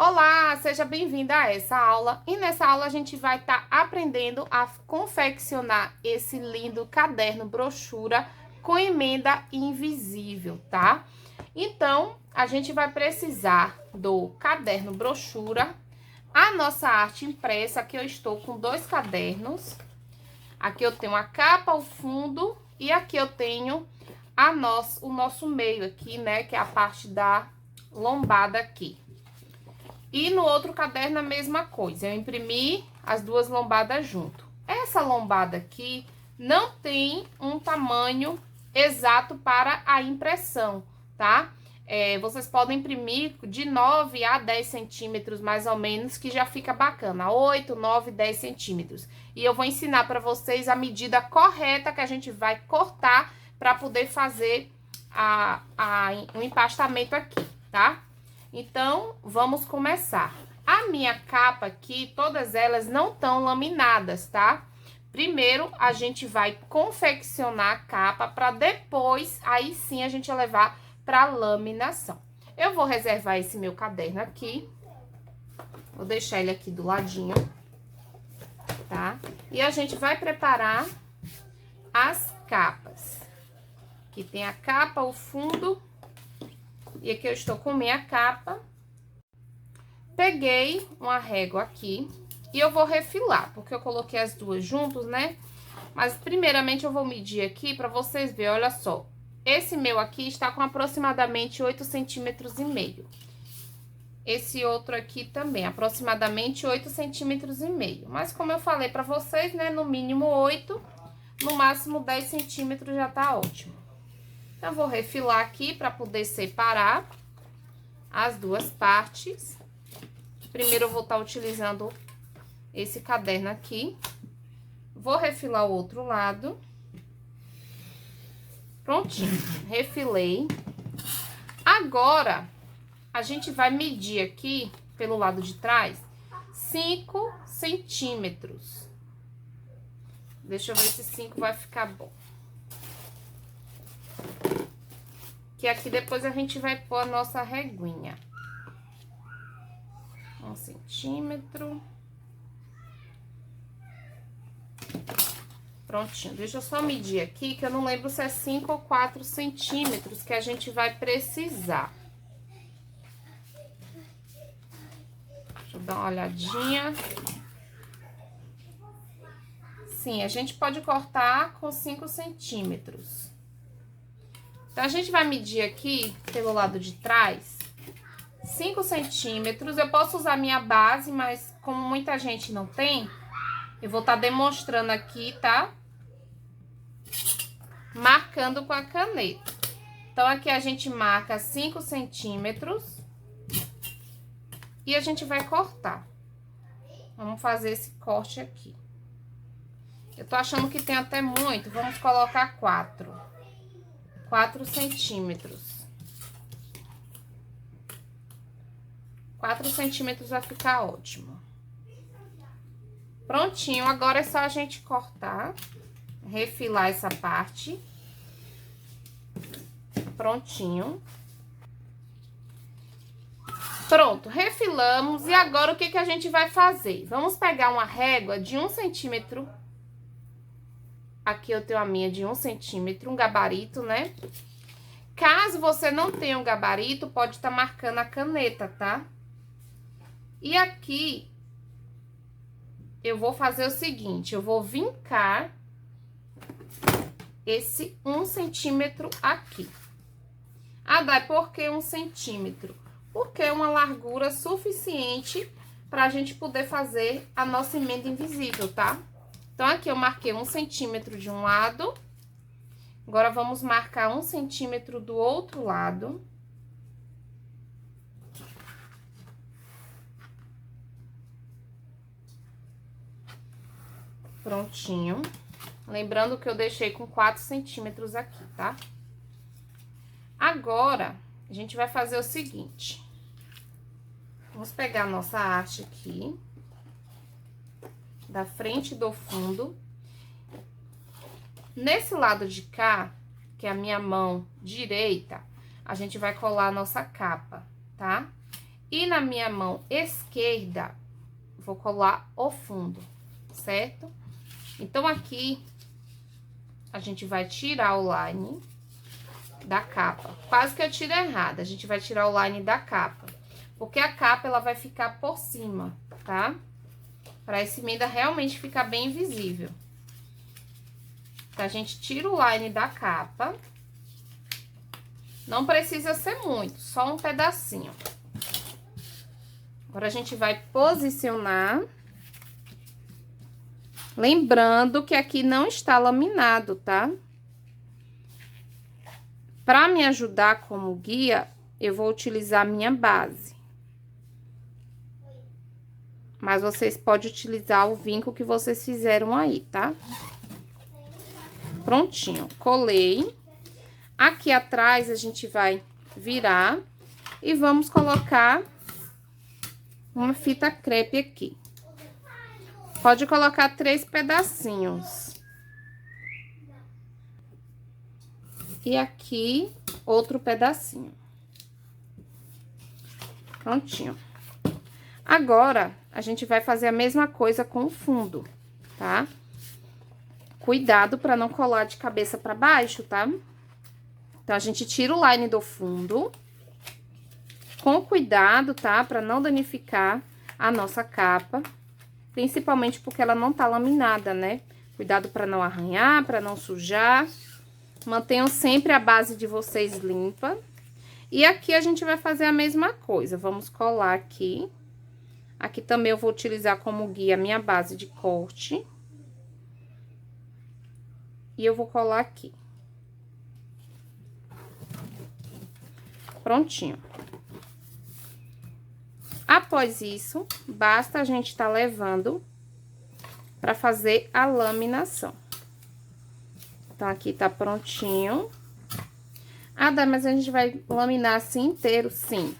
Olá, seja bem-vinda a essa aula. E nessa aula a gente vai estar aprendendo a confeccionar esse lindo caderno brochura com emenda invisível, tá? Então, a gente vai precisar do caderno brochura, a nossa arte impressa. Aqui eu estou com 2 cadernos. Aqui eu tenho a capa, o fundo, e aqui eu tenho o nosso meio aqui, né? Que é a parte da lombada aqui. E no outro caderno a mesma coisa, eu imprimi as 2 lombadas junto. Essa lombada aqui não tem um tamanho exato para a impressão, tá? Vocês podem imprimir de 9 a 10 centímetros, mais ou menos, que já fica bacana. 8, 9, 10 centímetros. E eu vou ensinar para vocês a medida correta que a gente vai cortar para poder fazer o empastamento aqui, tá? Então, vamos começar. A minha capa aqui, todas elas não estão laminadas, tá? Primeiro, a gente vai confeccionar a capa para depois, aí sim, a gente levar para laminação. Eu vou reservar esse meu caderno aqui. Vou deixar ele aqui do ladinho, tá? E a gente vai preparar as capas. Aqui tem a capa, o fundo. E aqui eu estou com minha capa. Peguei uma régua aqui e eu vou refilar, porque eu coloquei as 2 juntos, né? Mas primeiramente eu vou medir aqui para vocês verem, olha só. Esse meu aqui está com aproximadamente 8,5 centímetros. Esse outro aqui também, aproximadamente 8,5 centímetros. Mas como eu falei para vocês, né, no mínimo 8, no máximo 10 centímetros já tá ótimo. Então, eu vou refilar aqui para poder separar as 2 partes. Primeiro, eu vou estar utilizando esse caderno aqui. Vou refilar o outro lado. Prontinho, refilei. Agora, a gente vai medir aqui, pelo lado de trás, 5 centímetros. Deixa eu ver se 5 vai ficar bom. Que aqui depois a gente vai pôr a nossa reguinha. 1 centímetro. Prontinho. Deixa eu só medir aqui, que eu não lembro se é 5 ou 4 centímetros que a gente vai precisar. Deixa eu dar uma olhadinha. Sim, a gente pode cortar com 5 centímetros. Então, a gente vai medir aqui, pelo lado de trás, 5 centímetros. Eu posso usar minha base, mas como muita gente não tem, eu vou estar demonstrando aqui, tá? Marcando com a caneta. Então, aqui a gente marca 5 centímetros. E a gente vai cortar. Vamos fazer esse corte aqui. Eu tô achando que tem até muito, vamos colocar 4 centímetros. 4 centímetros vai ficar ótimo. Prontinho, agora é só a gente cortar, refilar essa parte. Prontinho. Pronto, refilamos. E agora o que a gente vai fazer? Vamos pegar uma régua de 1 centímetro. Aqui eu tenho a minha de 1 centímetro, um gabarito, né? Caso você não tenha um gabarito, pode estar marcando a caneta, tá? E aqui, eu vou fazer o seguinte, eu vou vincar esse 1 centímetro aqui. Ah, Dai, por que 1 centímetro? Porque é uma largura suficiente pra gente poder fazer a nossa emenda invisível, tá? Então, aqui eu marquei 1 centímetro de um lado. Agora, vamos marcar 1 centímetro do outro lado. Prontinho. Lembrando que eu deixei com 4 centímetros aqui, tá? Agora, a gente vai fazer o seguinte. Vamos pegar a nossa arte aqui. Da frente do fundo. Nesse lado de cá, que é a minha mão direita, a gente vai colar a nossa capa, tá? E na minha mão esquerda, vou colar o fundo, certo? Então, aqui, a gente vai tirar o line da capa. Quase que eu tiro errado, a gente vai tirar o line da capa. Porque a capa, ela vai ficar por cima, tá? Pra essa emenda realmente ficar bem visível. Então, a gente tira o line da capa. Não precisa ser muito, só um pedacinho. Agora, a gente vai posicionar. Lembrando que aqui não está laminado, tá? Para me ajudar como guia, eu vou utilizar minha base. Mas vocês podem utilizar o vinco que vocês fizeram aí, tá? Prontinho, colei. Aqui atrás, a gente vai virar e vamos colocar uma fita crepe aqui. Pode colocar 3 pedacinhos. E aqui, outro pedacinho. Prontinho. Agora, a gente vai fazer a mesma coisa com o fundo, tá? Cuidado para não colar de cabeça para baixo, tá? Então, a gente tira o line do fundo. Com cuidado, tá? Para não danificar a nossa capa. Principalmente porque ela não tá laminada, né? Cuidado para não arranhar, para não sujar. Mantenham sempre a base de vocês limpa. E aqui a gente vai fazer a mesma coisa. Vamos colar aqui. Aqui também eu vou utilizar como guia a minha base de corte. E eu vou colar aqui. Prontinho. Após isso, basta a gente tá levando para fazer a laminação. Então, aqui tá prontinho. Ah, Dá, mas a gente vai laminar assim inteiro? Sim.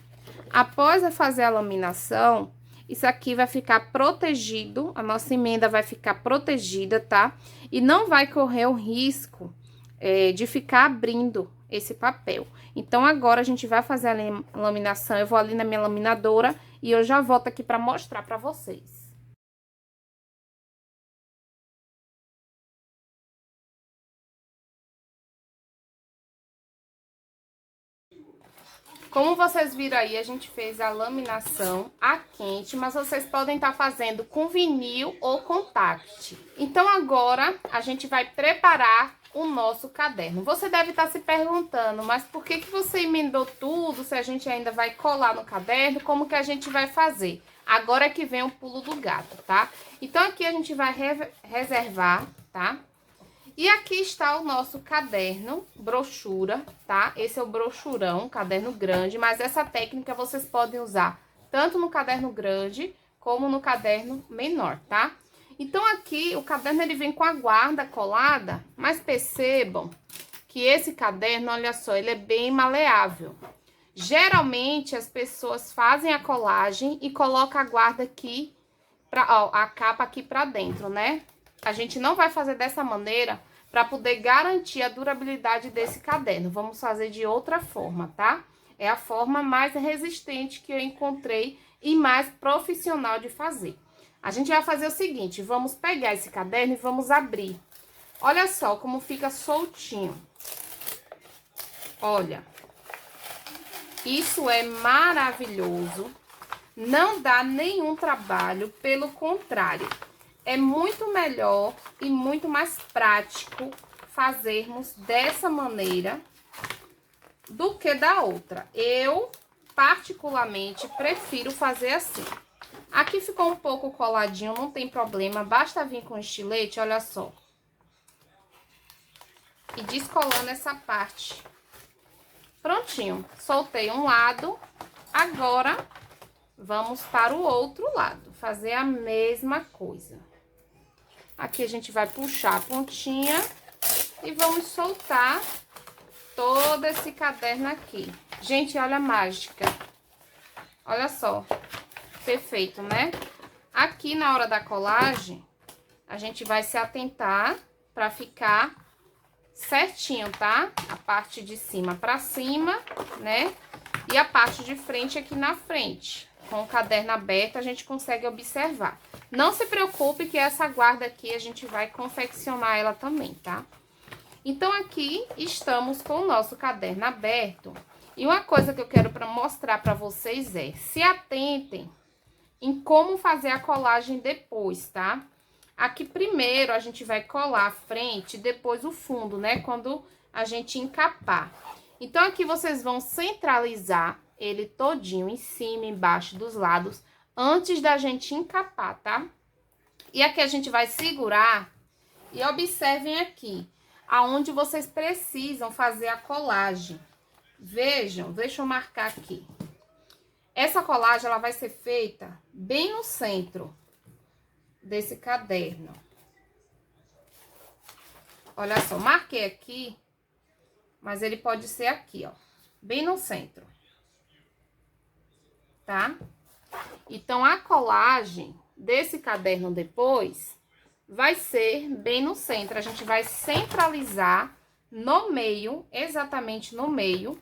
Após eu fazer a laminação, isso aqui vai ficar protegido, a nossa emenda vai ficar protegida, tá? E não vai correr o risco de ficar abrindo esse papel. Então, agora a gente vai fazer a laminação, eu vou ali na minha laminadora e eu já volto aqui pra mostrar pra vocês. Como vocês viram aí, a gente fez a laminação a quente, mas vocês podem estar fazendo com vinil ou contact. Então, agora, a gente vai preparar o nosso caderno. Você deve estar se perguntando, mas por que que você emendou tudo, se a gente ainda vai colar no caderno, como que a gente vai fazer? Agora é que vem o pulo do gato, tá? Então, aqui a gente vai reservar, tá? E aqui está o nosso caderno, brochura, tá? Esse é o brochurão, caderno grande, mas essa técnica vocês podem usar tanto no caderno grande como no caderno menor, tá? Então, aqui o caderno ele vem com a guarda colada, mas percebam que esse caderno, olha só, ele é bem maleável. Geralmente, as pessoas fazem a colagem e colocam a guarda aqui, a capa aqui pra dentro, né? A gente não vai fazer dessa maneira para poder garantir a durabilidade desse caderno. Vamos fazer de outra forma, tá? É a forma mais resistente que eu encontrei e mais profissional de fazer. A gente vai fazer o seguinte, vamos pegar esse caderno e vamos abrir. Olha só como fica soltinho. Olha. Isso é maravilhoso. Não dá nenhum trabalho, pelo contrário. É muito melhor e muito mais prático fazermos dessa maneira do que da outra. Eu, particularmente, prefiro fazer assim. Aqui ficou um pouco coladinho, não tem problema. Basta vir com estilete, olha só. E descolando essa parte. Prontinho. Soltei um lado. Agora, vamos para o outro lado. Fazer a mesma coisa. Aqui a gente vai puxar a pontinha e vamos soltar todo esse caderno aqui. Gente, olha a mágica. Olha só. Perfeito, né? Aqui na hora da colagem, a gente vai se atentar para ficar certinho, tá? A parte de cima para cima, né? E a parte de frente aqui na frente. com o caderno aberto, a gente consegue observar. Não se preocupe que essa guarda aqui a gente vai confeccionar ela também, tá? Então, aqui estamos com o nosso caderno aberto. E uma coisa que eu quero mostrar para vocês é, se atentem em como fazer a colagem depois, tá? Aqui primeiro a gente vai colar a frente e depois o fundo, né? Quando a gente encapar. Então, aqui vocês vão centralizar ele todinho em cima, embaixo dos lados, antes da gente encapar, tá? E aqui a gente vai segurar e observem aqui, aonde vocês precisam fazer a colagem. Vejam, deixa eu marcar aqui. Essa colagem, ela vai ser feita bem no centro desse caderno. Olha só, marquei aqui, mas ele pode ser aqui, ó, bem no centro. Tá? Então, a colagem desse caderno depois vai ser bem no centro. A gente vai centralizar no meio, exatamente no meio,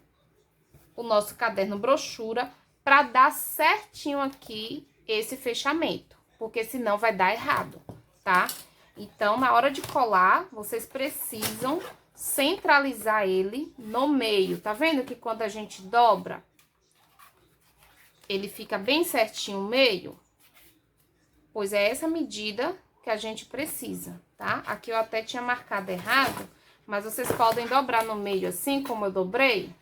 o nosso caderno brochura, para dar certinho aqui esse fechamento, porque senão vai dar errado, tá? Então, na hora de colar, vocês precisam centralizar ele no meio. Tá vendo que quando a gente dobra, ele fica bem certinho o meio? Pois é essa medida que a gente precisa, tá? Aqui eu até tinha marcado errado, mas vocês podem dobrar no meio assim, como eu dobrei,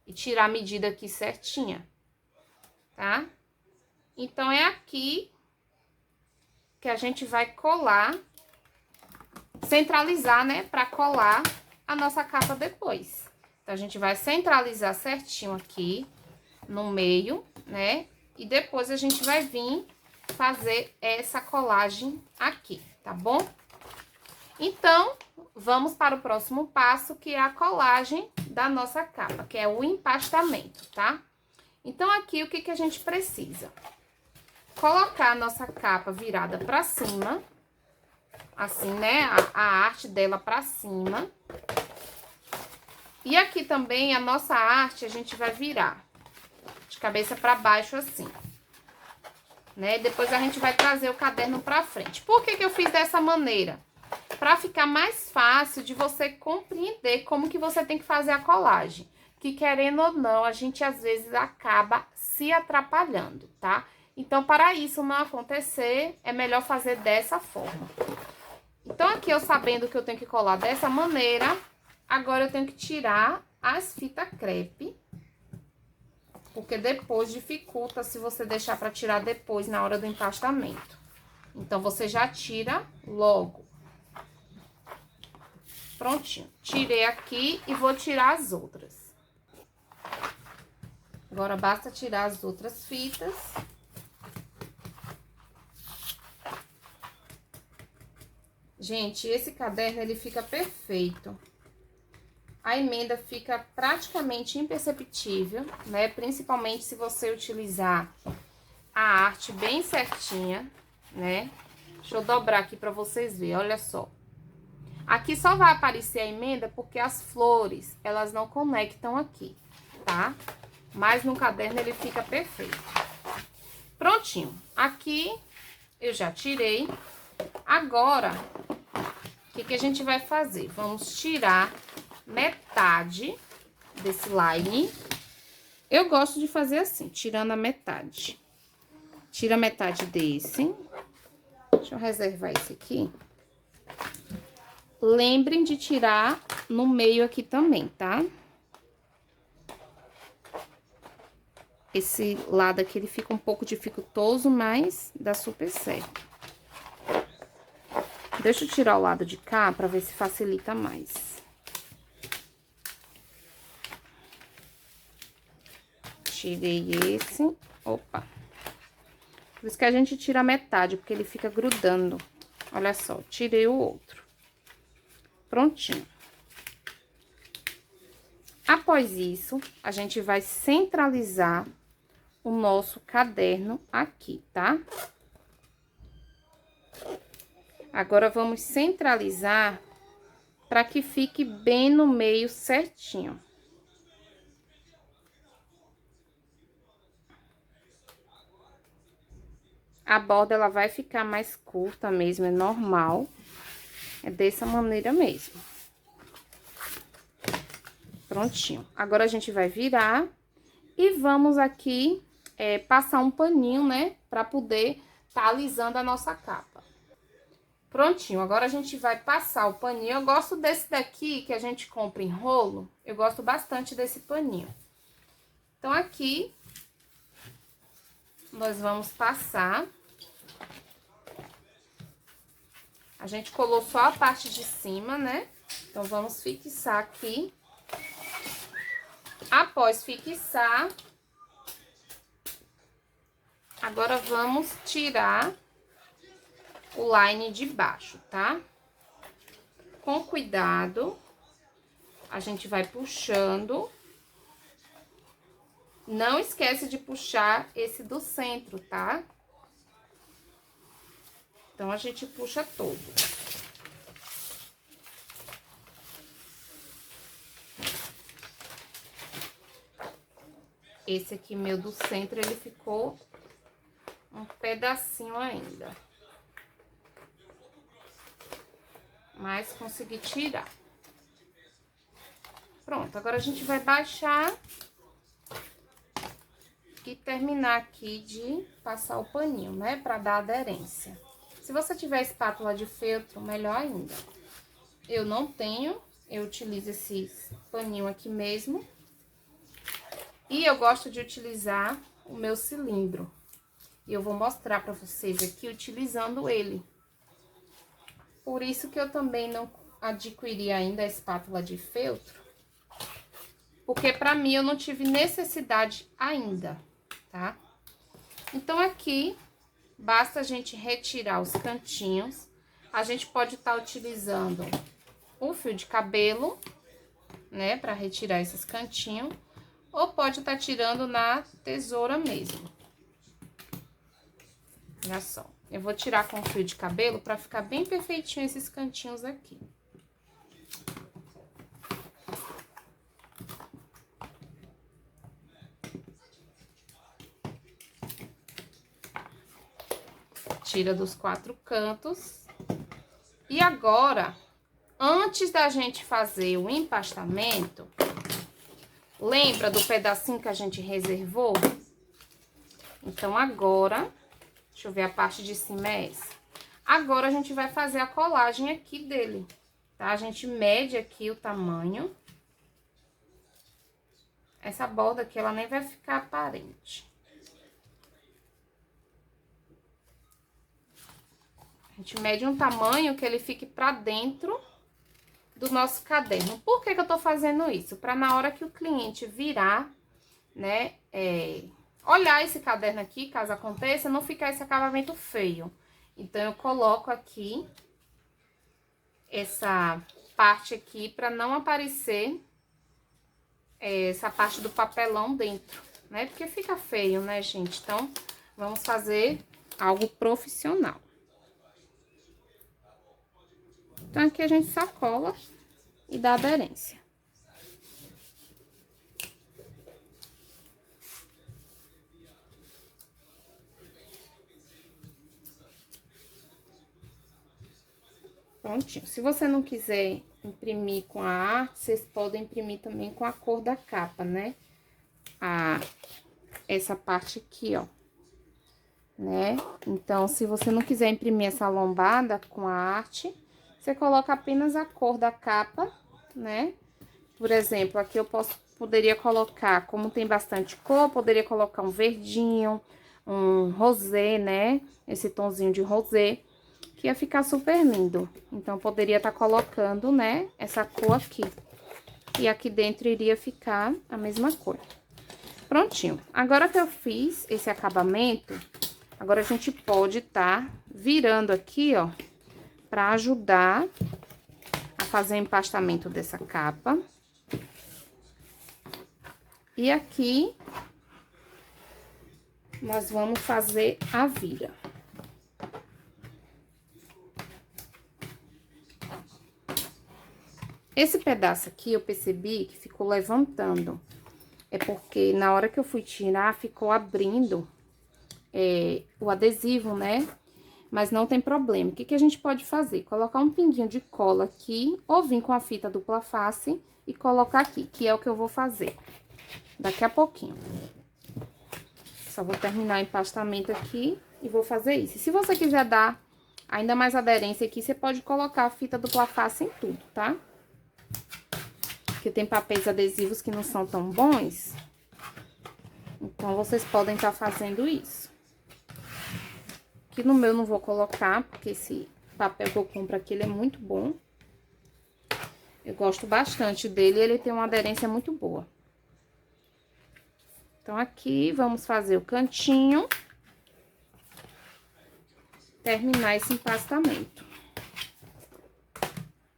e tirar a medida aqui certinha, tá? Então, é aqui que a gente vai colar, centralizar, né, pra colar a nossa capa depois. Então, a gente vai centralizar certinho aqui no meio, né? E depois a gente vai vir fazer essa colagem aqui, tá bom? Então, vamos para o próximo passo, que é a colagem da nossa capa, que é o empastamento, tá? Então, aqui, o que que a gente precisa? Colocar a nossa capa virada pra cima, assim, né? A arte dela pra cima. E aqui também, a nossa arte, a gente vai virar de cabeça pra baixo, assim, né? Depois a gente vai trazer o caderno pra frente. Por que que eu fiz dessa maneira? Pra ficar mais fácil de você compreender como que você tem que fazer a colagem. Que, querendo ou não, a gente às vezes acaba se atrapalhando, tá? Então, para isso não acontecer, é melhor fazer dessa forma. Então, aqui eu sabendo que eu tenho que colar dessa maneira, agora eu tenho que tirar as fitas crepe. Porque depois dificulta se você deixar para tirar depois, na hora do empastamento. Então, você já tira logo. Prontinho. Tirei aqui e vou tirar as outras. Agora, basta tirar as outras fitas. Gente, esse caderno, ele fica perfeito. A emenda fica praticamente imperceptível, né? Principalmente se você utilizar a arte bem certinha, né? Deixa eu dobrar aqui pra vocês verem, olha só. Aqui só vai aparecer a emenda porque as flores, elas não conectam aqui, tá? Mas no caderno ele fica perfeito. Prontinho. Aqui eu já tirei. Agora, o que que a gente vai fazer? Vamos tirar metade desse line. Eu gosto de fazer assim, tirando a metade. Tira metade desse. Deixa eu reservar esse aqui. Lembrem de tirar no meio aqui também, tá? Esse lado aqui, ele fica um pouco dificultoso, mas dá super certo. Deixa eu tirar o lado de cá pra ver se facilita mais. Tirei esse. Opa. Por isso que a gente tira a metade, porque ele fica grudando. Olha só, tirei o outro. Prontinho. Após isso, a gente vai centralizar o nosso caderno aqui, tá? Agora, vamos centralizar para que fique bem no meio certinho. a borda, ela vai ficar mais curta mesmo, é normal. É dessa maneira mesmo. Prontinho. Agora, a gente vai virar e vamos aqui passar um paninho, né? Pra poder tá alisando a nossa capa. Prontinho. Agora, a gente vai passar o paninho. Eu gosto desse daqui, que a gente compra em rolo. Eu gosto bastante desse paninho. Então, aqui, nós vamos passar. A gente colou só a parte de cima, né? Então, vamos fixar aqui. Após fixar, agora vamos tirar o line de baixo, tá? Com cuidado, a gente vai puxando. Não esquece de puxar esse do centro, tá? Então, a gente puxa todo. Esse aqui meu do centro, ele ficou um pedacinho ainda. Mas consegui tirar. Pronto, agora a gente vai baixar e terminar aqui de passar o paninho, né? Pra dar aderência. Se você tiver espátula de feltro, melhor ainda. Eu não tenho, eu utilizo esse paninho aqui mesmo. E eu gosto de utilizar o meu cilindro. E eu vou mostrar pra vocês aqui utilizando ele. Por isso que eu também não adquiri ainda a espátula de feltro. Porque pra mim eu não tive necessidade ainda, tá? Então, aqui, basta a gente retirar os cantinhos. A gente pode estar utilizando o fio de cabelo, né? Pra retirar esses cantinhos. Ou pode estar tirando na tesoura mesmo. Olha só. Eu vou tirar com o fio de cabelo pra ficar bem perfeitinho esses cantinhos aqui. Tira dos 4 cantos. E agora, antes da gente fazer o empastamento, lembra do pedacinho que a gente reservou? Então, agora, deixa eu ver, a parte de cima é essa. Agora, a gente vai fazer a colagem aqui dele, tá? A gente mede aqui o tamanho. Essa borda aqui, ela nem vai ficar aparente. A gente mede um tamanho que ele fique pra dentro do nosso caderno. Por que que eu tô fazendo isso? Pra na hora que o cliente virar, né, olhar esse caderno aqui, caso aconteça, não ficar esse acabamento feio. Então, eu coloco aqui essa parte aqui pra não aparecer essa parte do papelão dentro, né? Porque fica feio, né, gente? Então, vamos fazer algo profissional. Então, aqui a gente só cola e dá aderência. Prontinho. Se você não quiser imprimir com a arte, vocês podem imprimir também com a cor da capa, né? Essa parte aqui, ó. Né? Então, se você não quiser imprimir essa lombada com a arte, você coloca apenas a cor da capa, né? Por exemplo, aqui eu poderia colocar, como tem bastante cor, poderia colocar um verdinho, um rosé, né? Esse tonzinho de rosé, que ia ficar super lindo. Então, poderia estar colocando, né, essa cor aqui. E aqui dentro iria ficar a mesma cor. Prontinho. Agora que eu fiz esse acabamento, agora a gente pode estar virando aqui, ó, pra ajudar a fazer o empastamento dessa capa. E aqui, nós vamos fazer a vira. Esse pedaço aqui, eu percebi que ficou levantando. É porque na hora que eu fui tirar, ficou abrindo o adesivo, né? Mas não tem problema. O que que a gente pode fazer? Colocar um pinguinho de cola aqui, ou vir com a fita dupla face e colocar aqui, que é o que eu vou fazer daqui a pouquinho. Só vou terminar o empastamento aqui e vou fazer isso. E se você quiser dar ainda mais aderência aqui, você pode colocar a fita dupla face em tudo, tá? Porque tem papéis adesivos que não são tão bons. Então, vocês podem estar fazendo isso. Aqui no meu eu não vou colocar, porque esse papel que eu compro aqui, ele é muito bom. Eu gosto bastante dele, ele tem uma aderência muito boa. Então, aqui, vamos fazer o cantinho. Terminar esse empastamento.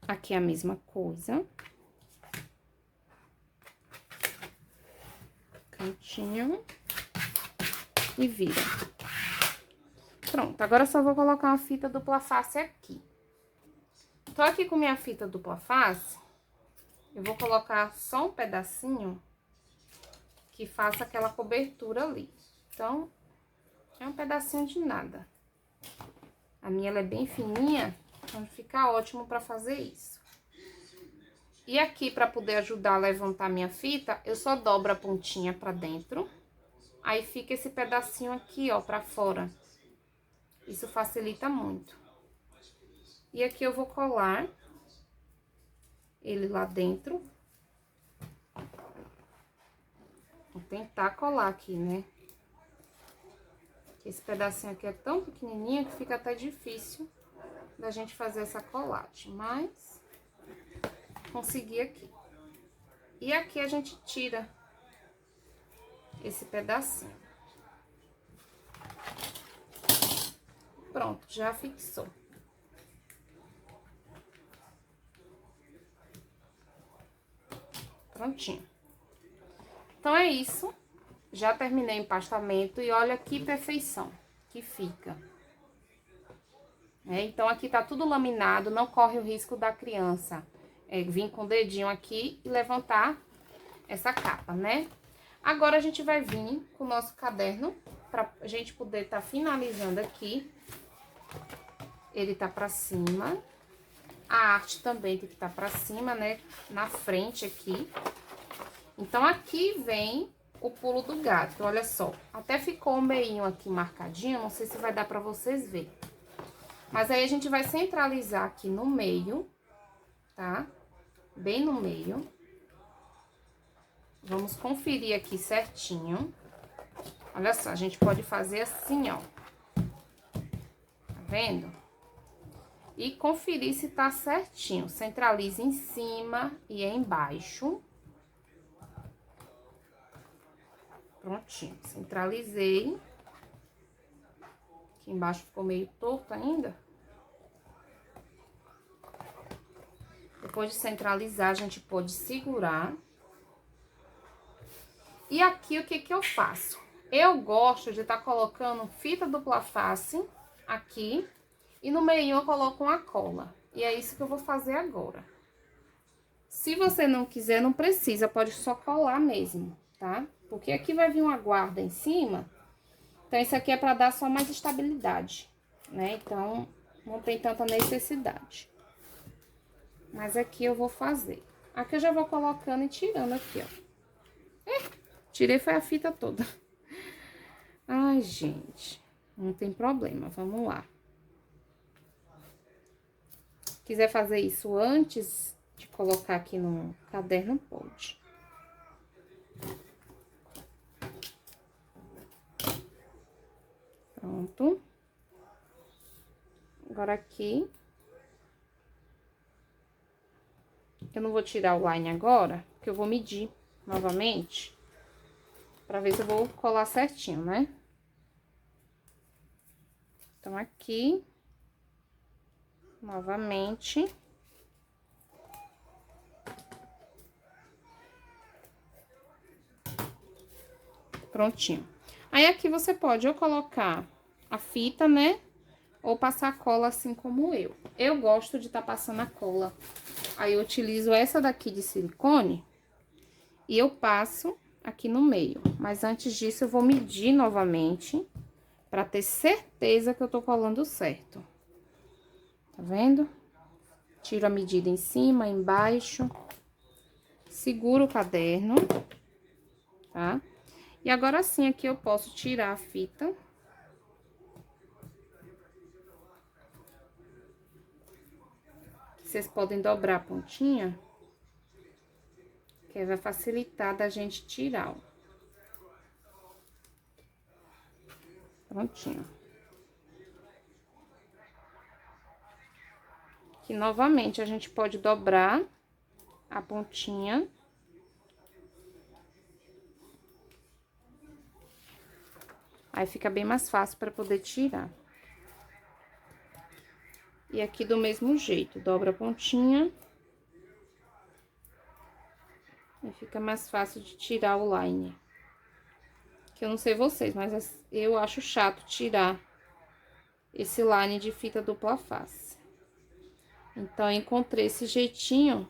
Aqui é a mesma coisa. Cantinho. E vira. Pronto, agora eu só vou colocar uma fita dupla face aqui. Tô aqui com minha fita dupla face. Eu vou colocar só um pedacinho que faça aquela cobertura ali. Então, é um pedacinho de nada. A minha, ela é bem fininha, então fica ótimo pra fazer isso. E aqui, pra poder ajudar a levantar minha fita, eu só dobro a pontinha pra dentro. Aí, fica esse pedacinho aqui, ó, pra fora. Isso facilita muito. E aqui eu vou colar ele lá dentro. Vou tentar colar aqui, né? Esse pedacinho aqui é tão pequenininho que fica até difícil da gente fazer essa colagem, mas consegui aqui. E aqui a gente tira esse pedacinho. Pronto, já fixou. Prontinho. Então, é isso. Já terminei o empastamento e olha que perfeição que fica. Então, aqui tá tudo laminado, não corre o risco da criança vir com o dedinho aqui e levantar essa capa, né? Agora, a gente vai vir com o nosso caderno, pra gente poder tá finalizando aqui. Ele tá pra cima. A arte também tem que tá pra cima, né? Na frente aqui. Então, aqui vem o pulo do gato, olha só. Até ficou um meinho aqui marcadinho, não sei se vai dar pra vocês verem. Mas aí, a gente vai centralizar aqui no meio, tá? Bem no meio. Vamos conferir aqui certinho. Olha só, a gente pode fazer assim, ó. Tá vendo? E conferir se tá certinho. Centralize em cima e embaixo. Prontinho, centralizei. Aqui embaixo ficou meio torto ainda. Depois de centralizar, a gente pode segurar. E aqui, o que que eu faço? Eu gosto de estar colocando fita dupla face aqui. E no meio eu coloco uma cola. E é isso que eu vou fazer agora. Se você não quiser, não precisa, pode só colar mesmo, tá? Porque aqui vai vir uma guarda em cima. Então, isso aqui é pra dar só mais estabilidade, né? Então, não tem tanta necessidade. Mas aqui eu vou fazer. Aqui eu já vou colocando e tirando aqui, ó. Tirei foi a fita toda. Ai, gente, não tem problema, vamos lá. Quiser fazer isso antes de colocar aqui no caderno, pode. Pronto. Agora aqui. Eu não vou tirar o line agora, porque eu vou medir novamente. Pra ver se eu vou colar certinho, né? Então, aqui. Novamente. Prontinho. Aí, aqui você pode ou colocar a fita, né? Ou passar cola assim como eu. Eu gosto de estar passando a cola. Aí, eu utilizo essa daqui de silicone. E eu passo aqui no meio. Mas antes disso, eu vou medir novamente. Pra ter certeza que eu tô colando certo. Tá vendo? Tiro a medida em cima, embaixo. Seguro o caderno, tá? E agora sim, aqui eu posso tirar a fita. Vocês podem dobrar a pontinha, que aí vai facilitar da gente tirar, ó. Prontinho. Aqui, novamente, a gente pode dobrar a pontinha. Aí, fica bem mais fácil para poder tirar. E aqui, do mesmo jeito, dobra a pontinha. E fica mais fácil de tirar o liner. Que eu não sei vocês, mas eu acho chato tirar esse line de fita dupla face. Então, eu encontrei esse jeitinho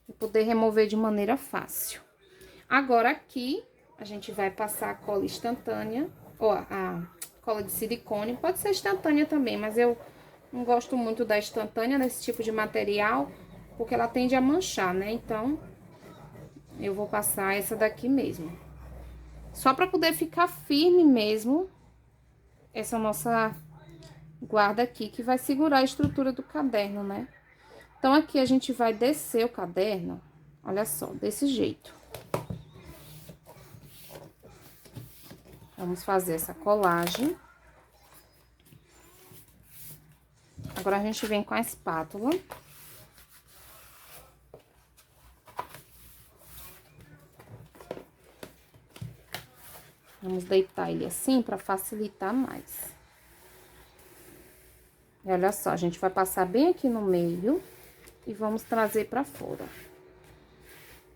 para poder remover de maneira fácil. Agora, aqui, a gente vai passar a cola instantânea, ou a cola de silicone. Pode ser instantânea também, mas eu não gosto muito da instantânea nesse tipo de material, porque ela tende a manchar, né? Então, eu vou passar essa daqui mesmo. Só para poder ficar firme mesmo, essa nossa guarda aqui, que vai segurar a estrutura do caderno, né? Então, aqui a gente vai descer o caderno, olha só, desse jeito. Vamos fazer essa colagem. Agora, a gente vem com a espátula. Vamos deitar ele assim para facilitar mais. E olha só, a gente vai passar bem aqui no meio e vamos trazer para fora.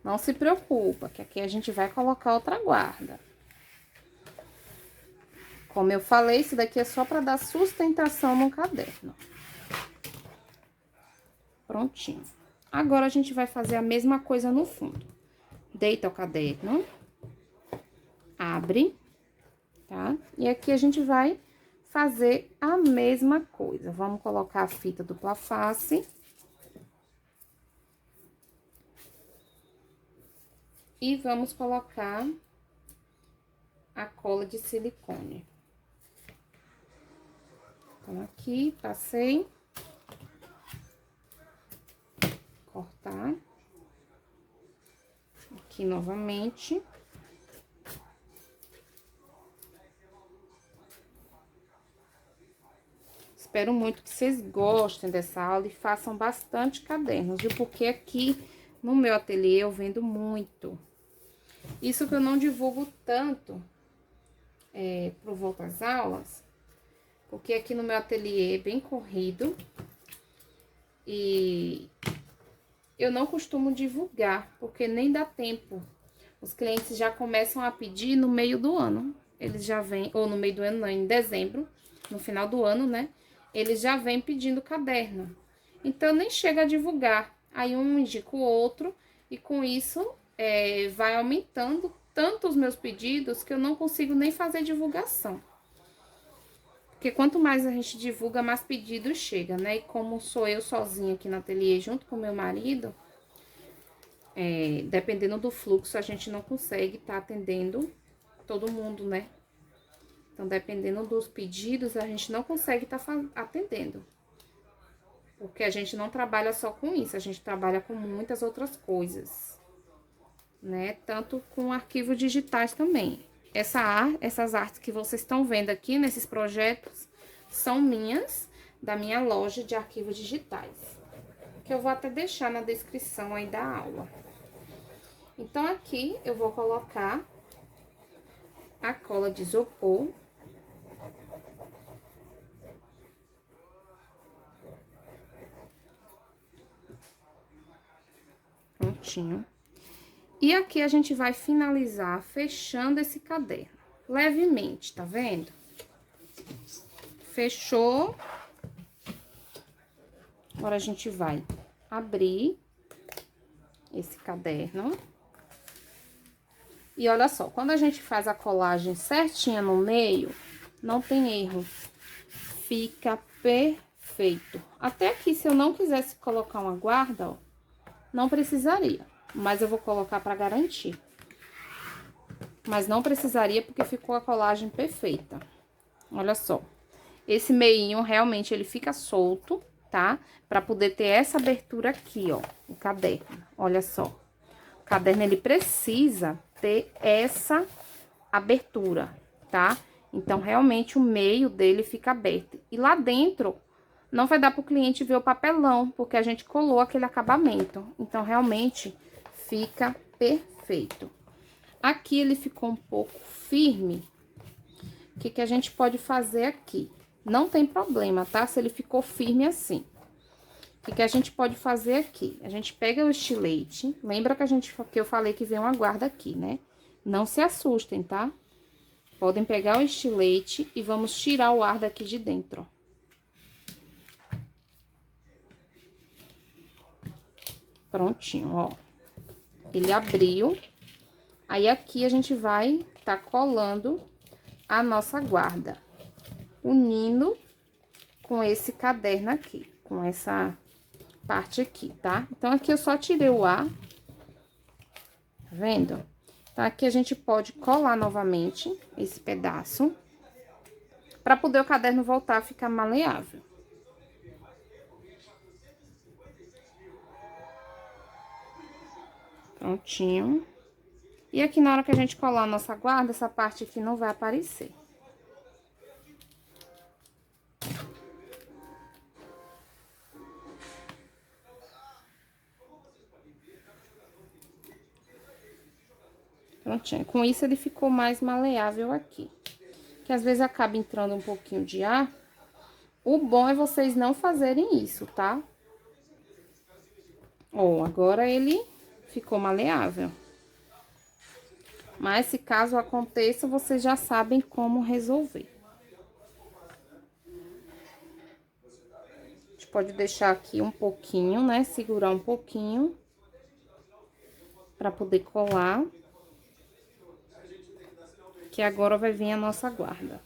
Não se preocupa, que aqui a gente vai colocar outra guarda. Como eu falei, isso daqui é só para dar sustentação no caderno. Prontinho. Agora, a gente vai fazer a mesma coisa no fundo. Deita o caderno. Abre, tá? E aqui a gente vai fazer a mesma coisa. Vamos colocar a fita dupla face. E vamos colocar a cola de silicone. Então, aqui, passei. Cortar. Aqui novamente. Espero muito que vocês gostem dessa aula e façam bastante cadernos, viu? Porque aqui no meu ateliê eu vendo muito. Isso que eu não divulgo tanto pro Volta às Aulas, porque aqui no meu ateliê é bem corrido e eu não costumo divulgar, porque nem dá tempo. Os clientes já começam a pedir no meio do ano. Eles já vêm, ou no meio do ano, não, em dezembro, no final do ano, né? Eles já vêm pedindo caderno. Então, nem chega a divulgar. Aí, um indica o outro, e com isso, vai aumentando tanto os meus pedidos que eu não consigo nem fazer divulgação. Porque quanto mais a gente divulga, mais pedidos chega, né? E como sou eu sozinha aqui no ateliê, junto com meu marido, dependendo do fluxo, a gente não consegue estar atendendo todo mundo, né? Então, dependendo dos pedidos, a gente não consegue estar atendendo. Porque a gente não trabalha só com isso, a gente trabalha com muitas outras coisas, né? Tanto com arquivos digitais também. Essas artes que vocês estão vendo aqui nesses projetos são minhas, da minha loja de arquivos digitais, que eu vou até deixar na descrição aí da aula. Então, aqui eu vou colocar a cola de isopor. Prontinho. E aqui a gente vai finalizar fechando esse caderno, levemente, tá vendo? Fechou. Agora, a gente vai abrir esse caderno. E olha só, quando a gente faz a colagem certinha no meio, não tem erro. Fica perfeito. Até aqui, se eu não quisesse colocar uma guarda, ó, não precisaria. Mas eu vou colocar pra garantir. Mas não precisaria porque ficou a colagem perfeita. Olha só. Esse meinho, realmente, ele fica solto, tá? Pra poder ter essa abertura aqui, ó, o caderno. Olha só. O caderno, ele precisa ter essa abertura, tá? Então, realmente, o meio dele fica aberto. E lá dentro, não vai dar pro cliente ver o papelão, porque a gente colou aquele acabamento. Então, realmente, fica perfeito. Aqui, ele ficou um pouco firme. O que que a gente pode fazer aqui? Não tem problema, tá? Se ele ficou firme assim. O que que a gente pode fazer aqui? A gente pega o estilete. Lembra que eu falei que vem uma guarda aqui, né? Não se assustem, tá? Podem pegar o estilete e vamos tirar o ar daqui de dentro, ó. Prontinho, ó. Ele abriu. Aí, aqui a gente vai tá colando a nossa guarda, unindo com esse caderno aqui, com essa parte aqui, tá? Então, aqui eu só tirei o ar, tá vendo? Então, aqui a gente pode colar novamente esse pedaço, pra poder o caderno voltar a ficar maleável. Prontinho. E aqui, na hora que a gente colar a nossa guarda, essa parte aqui não vai aparecer. Prontinho. Com isso, ele ficou mais maleável aqui. Que às vezes acaba entrando um pouquinho de ar. O bom é vocês não fazerem isso, tá? Ó, agora ele ficou maleável. Mas se caso aconteça, vocês já sabem como resolver. A gente pode deixar aqui um pouquinho, né? Segurar um pouquinho. Pra poder colar. Que agora vai vir a nossa guarda.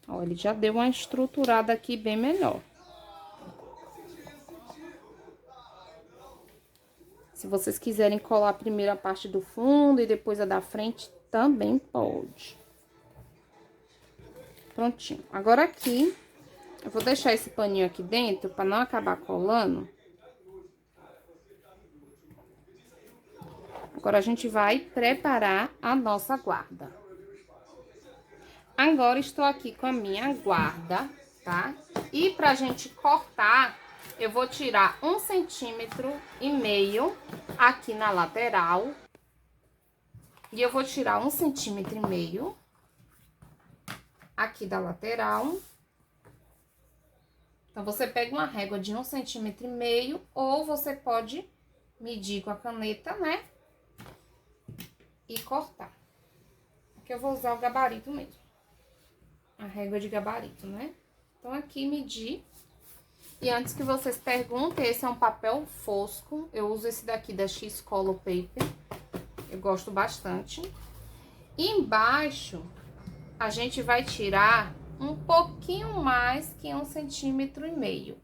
Ó, ele já deu uma estruturada aqui bem melhor. Se vocês quiserem colar primeiro a parte do fundo e depois a da frente, também pode. Prontinho. Agora aqui, eu vou deixar esse paninho aqui dentro pra não acabar colando. Agora, a gente vai preparar a nossa guarda. Agora, estou aqui com a minha guarda, tá? E pra gente cortar, eu vou tirar 1,5 cm aqui na lateral. E eu vou tirar 1,5 cm aqui da lateral. Então, você pega uma régua de 1,5 cm ou você pode medir com a caneta, né? E cortar. Aqui eu vou usar o gabarito mesmo. A régua de gabarito, né? Então, aqui medir. E antes que vocês perguntem, esse é um papel fosco. Eu uso esse daqui da X-Color Paper. Eu gosto bastante. E embaixo, a gente vai tirar um pouquinho mais que 1,5 cm.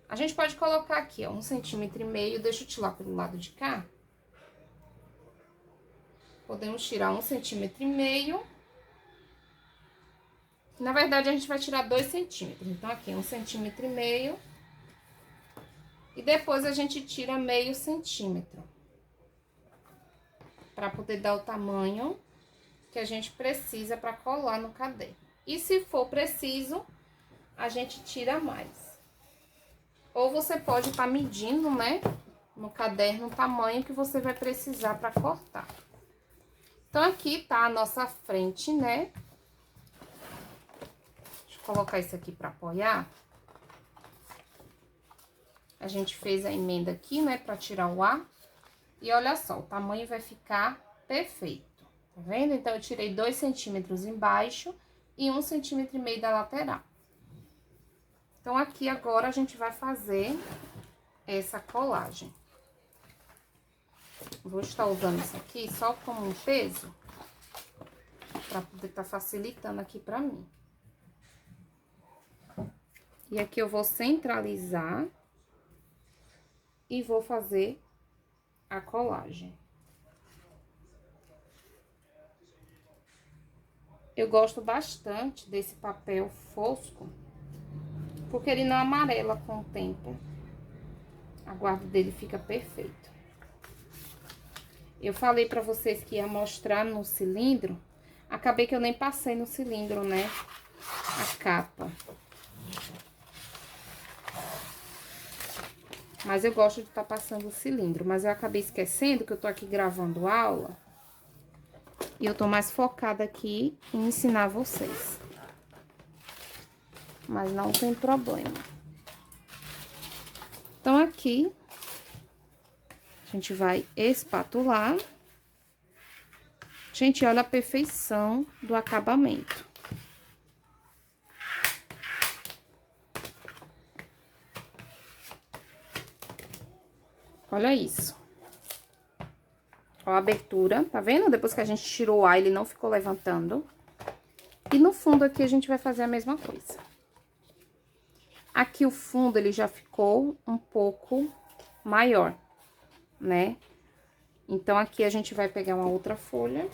A gente pode colocar aqui, ó, 1,5 cm. Deixa eu tirar pelo lado de cá. Podemos tirar 1,5 cm. Na verdade, a gente vai tirar 2 centímetros. Então, aqui, 1,5 cm. E depois, a gente tira meio centímetro. Pra poder dar o tamanho que a gente precisa pra colar no caderno. E se for preciso, a gente tira mais. Ou você pode estar medindo, né, no caderno o tamanho que você vai precisar pra cortar. Então, aqui tá a nossa frente, né? Deixa eu colocar isso aqui pra apoiar. A gente fez a emenda aqui, né, pra tirar o ar. E olha só, o tamanho vai ficar perfeito, tá vendo? Então, eu tirei 2 centímetros embaixo e 1,5 cm da lateral. Então, aqui agora, a gente vai fazer essa colagem. Vou estar usando isso aqui só como um peso, para poder estar facilitando aqui para mim. E aqui eu vou centralizar e vou fazer a colagem. Eu gosto bastante desse papel fosco, porque ele não amarela com o tempo. A guarda dele fica perfeito. Eu falei pra vocês que ia mostrar no cilindro, acabei que eu nem passei no cilindro, né? A capa. Mas eu gosto de estar passando o cilindro, mas eu acabei esquecendo que eu tô aqui gravando aula. E eu tô mais focada aqui em ensinar vocês. Mas não tem problema. Então, aqui, a gente vai espatular. Gente, olha a perfeição do acabamento. Olha isso. Ó a abertura, tá vendo? Depois que a gente tirou o ar, ele não ficou levantando. E no fundo aqui a gente vai fazer a mesma coisa. Aqui o fundo, ele já ficou um pouco maior, né? Então, aqui a gente vai pegar uma outra folha.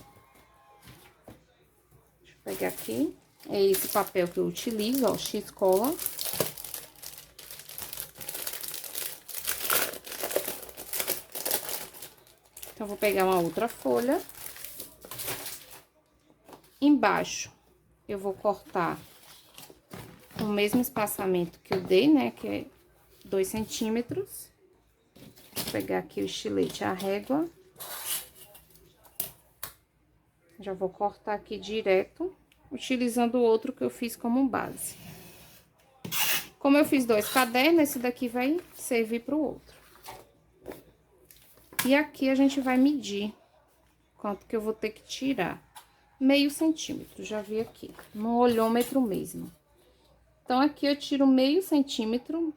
Deixa eu pegar aqui. É esse papel que eu utilizo, ó, X-Cola. Então, vou pegar uma outra folha. Embaixo, eu vou cortar o mesmo espaçamento que eu dei, né? Que é 2 centímetros. Vou pegar aqui o estilete, a régua. Já vou cortar aqui direto, utilizando o outro que eu fiz como base. Como eu fiz 2 cadernos, esse daqui vai servir para o outro. E aqui a gente vai medir quanto que eu vou ter que tirar. Meio centímetro, já vi aqui, no olhômetro mesmo. Então, aqui eu tiro meio centímetro,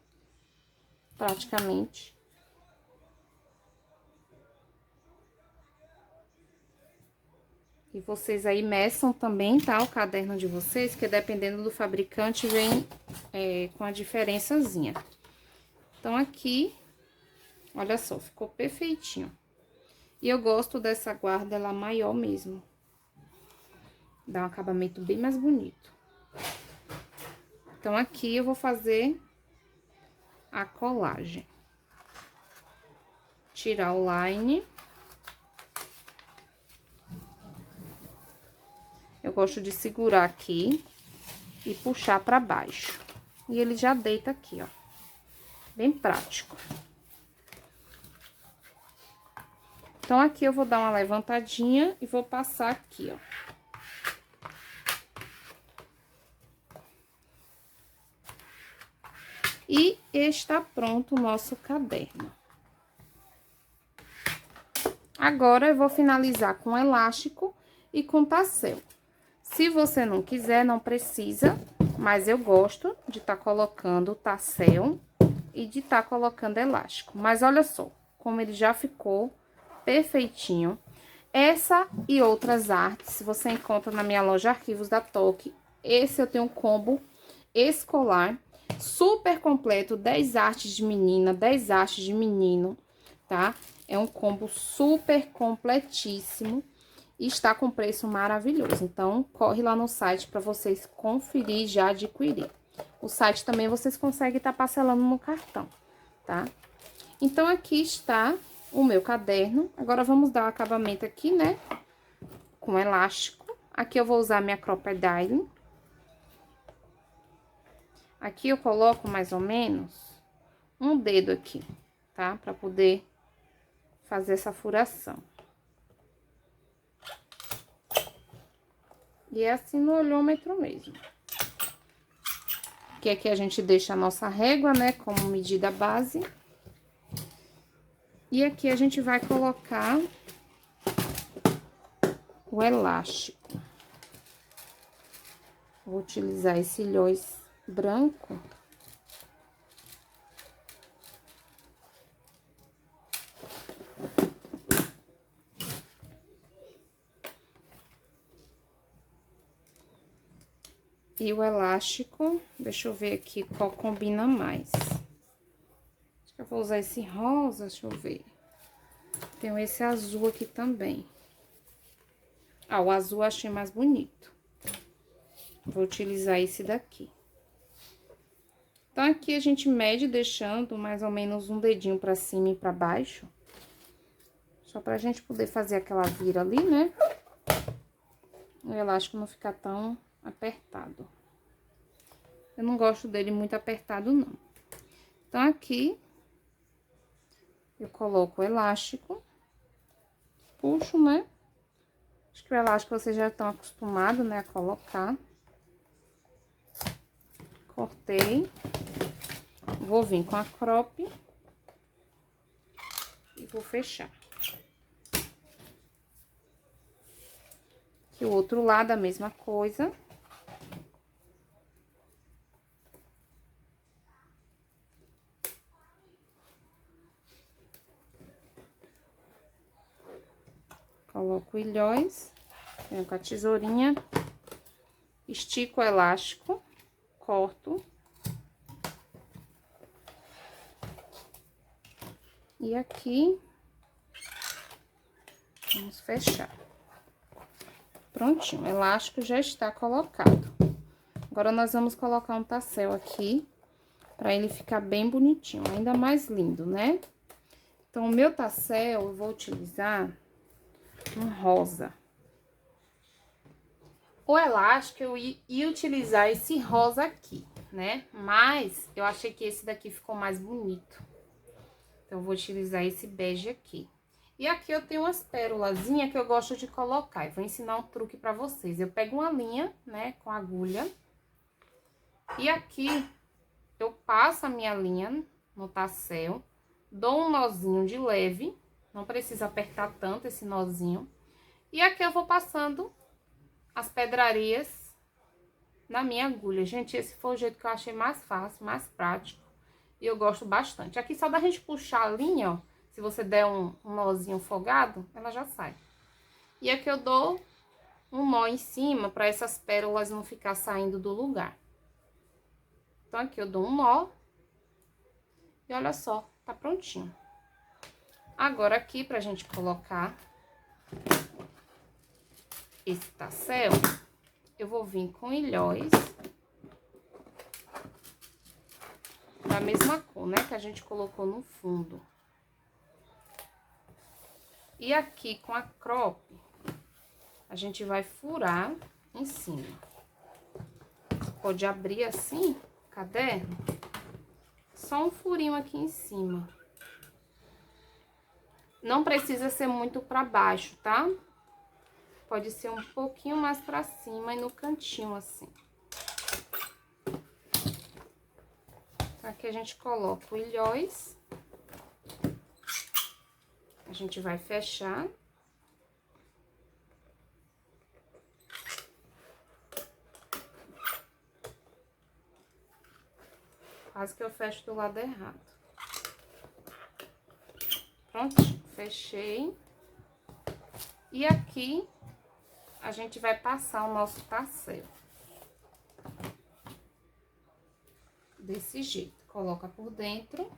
praticamente. E vocês aí meçam também, tá? O caderno de vocês, que dependendo do fabricante, vem com a diferençazinha. Então, aqui, olha só, ficou perfeitinho. E eu gosto dessa guarda, ela maior mesmo. Dá um acabamento bem mais bonito. Então, aqui eu vou fazer a colagem. Tirar o line. Eu gosto de segurar aqui e puxar pra baixo. E ele já deita aqui, ó. Bem prático. Então, aqui eu vou dar uma levantadinha e vou passar aqui, ó. E está pronto o nosso caderno. Agora, eu vou finalizar com elástico e com tassel. Se você não quiser, não precisa, mas eu gosto de estar colocando tassel e de estar colocando elástico. Mas olha só, como ele já ficou perfeitinho. Essa e outras artes você encontra na minha loja Arquivos da Toque. Esse eu tenho um combo escolar super completo, 10 artes de menina, 10 artes de menino, tá? É um combo super completíssimo. E está com preço maravilhoso. Então, corre lá no site para vocês conferir e já adquirir. O site também vocês conseguem estar parcelando no cartão, tá? Então, aqui está o meu caderno. Agora, vamos dar o acabamento aqui, né? Com elástico. Aqui eu vou usar minha crocodile. Aqui eu coloco mais ou menos um dedo aqui, tá? Para poder fazer essa furação. E é assim no olhômetro mesmo. Que aqui a gente deixa a nossa régua, né, como medida base. E aqui a gente vai colocar o elástico. Vou utilizar esse ilhós branco. E o elástico, deixa eu ver aqui qual combina mais. Acho que eu vou usar esse rosa, deixa eu ver. Tenho esse azul aqui também. Ah, o azul eu achei mais bonito. Vou utilizar esse daqui. Então, aqui a gente mede deixando mais ou menos um dedinho pra cima e pra baixo. Só pra gente poder fazer aquela vira ali, né? O elástico não ficar tão apertado. Eu não gosto dele muito apertado, não. Então, aqui, eu coloco o elástico, puxo, né? Acho que o elástico vocês já estão acostumados, né, a colocar. Cortei. Vou vir com a crop e vou fechar. Aqui o outro lado, a mesma coisa. Coloco o ilhóis, venho com a tesourinha, estico o elástico, corto. E aqui, vamos fechar. Prontinho, o elástico já está colocado. Agora, nós vamos colocar um tassel aqui, pra ele ficar bem bonitinho, ainda mais lindo, né? Então, o meu tassel, eu vou utilizar um rosa. O elástico, eu ia utilizar esse rosa aqui, né? Mas, eu achei que esse daqui ficou mais bonito. Então, eu vou utilizar esse bege aqui. E aqui eu tenho umas pérolazinhas que eu gosto de colocar. Eu vou ensinar um truque pra vocês. Eu pego uma linha, né, com agulha. E aqui, eu passo a minha linha no tassel. Dou um nozinho de leve. Não precisa apertar tanto esse nozinho. E aqui eu vou passando as pedrarias na minha agulha. Gente, esse foi o jeito que eu achei mais fácil, mais prático. E eu gosto bastante. Aqui só da gente puxar a linha, ó. Se você der um nozinho folgado, ela já sai. E aqui eu dou um nó em cima, para essas pérolas não ficar saindo do lugar. Então, aqui eu dou um nó. E olha só, tá prontinho. Agora, aqui, pra gente colocar esse tassel, eu vou vir com ilhóis. Da mesma cor, né, que a gente colocou no fundo. E aqui, com a crop, a gente vai furar em cima. Você pode abrir assim, o caderno, só um furinho aqui em cima. Não precisa ser muito pra baixo, tá? Pode ser um pouquinho mais pra cima e no cantinho, assim. Aqui a gente coloca o ilhóis. A gente vai fechar. Quase que eu fecho do lado errado. Pronto, fechei. E aqui, a gente vai passar o nosso tassel. Desse jeito. Coloca por dentro.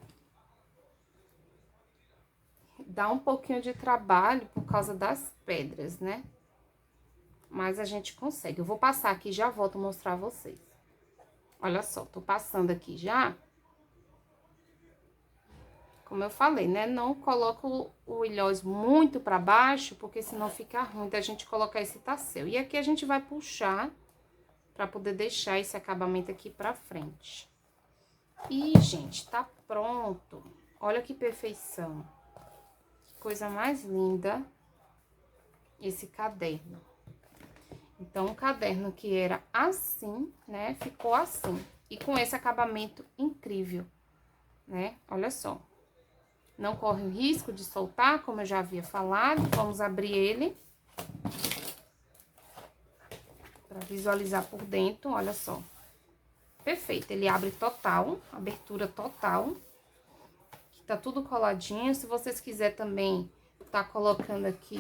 Dá um pouquinho de trabalho por causa das pedras, né? Mas a gente consegue. Eu vou passar aqui e já volto a mostrar a vocês. Olha só, tô passando aqui já. Como eu falei, né? Não coloco o ilhóis muito pra baixo, porque senão fica ruim da gente colocar esse tassel. E aqui a gente vai puxar pra poder deixar esse acabamento aqui pra frente. E, gente, tá pronto. Olha que perfeição. Que coisa mais linda esse caderno. Então, o caderno que era assim, né, ficou assim. E com esse acabamento incrível, né? Olha só. Não corre o risco de soltar, como eu já havia falado. Vamos abrir ele. Pra visualizar por dentro, olha só. Perfeito, ele abre total, abertura total. Aqui tá tudo coladinho. Se vocês quiserem também tá colocando aqui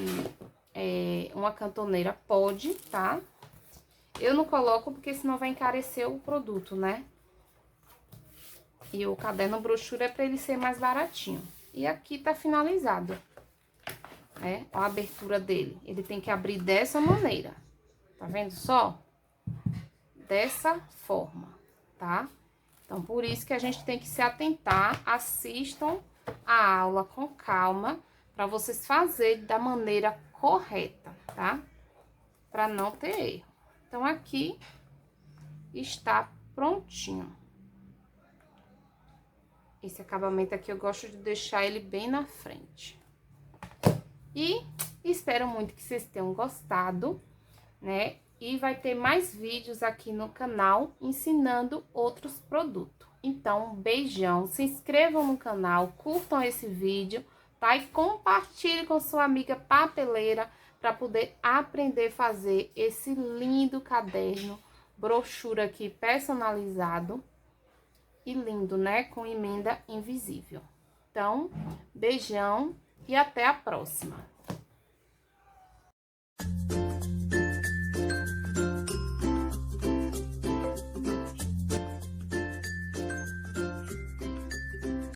uma cantoneira, pode, tá? Eu não coloco porque senão vai encarecer o produto, né? E o caderno brochura é pra ele ser mais baratinho. E aqui tá finalizado, né? Ó a abertura dele. Ele tem que abrir dessa maneira. Tá vendo só? Dessa forma, tá? Então, por isso que a gente tem que se atentar. Assistam a aula com calma, para vocês fazerem da maneira correta, tá? Para não ter erro. Então, aqui está prontinho. Esse acabamento aqui eu gosto de deixar ele bem na frente. E espero muito que vocês tenham gostado, né? E vai ter mais vídeos aqui no canal ensinando outros produtos. Então, um beijão, se inscrevam no canal, curtam esse vídeo, tá? E compartilhe com sua amiga papeleira para poder aprender a fazer esse lindo caderno, brochura aqui personalizado e lindo, né? Com emenda invisível. Então, beijão e até a próxima.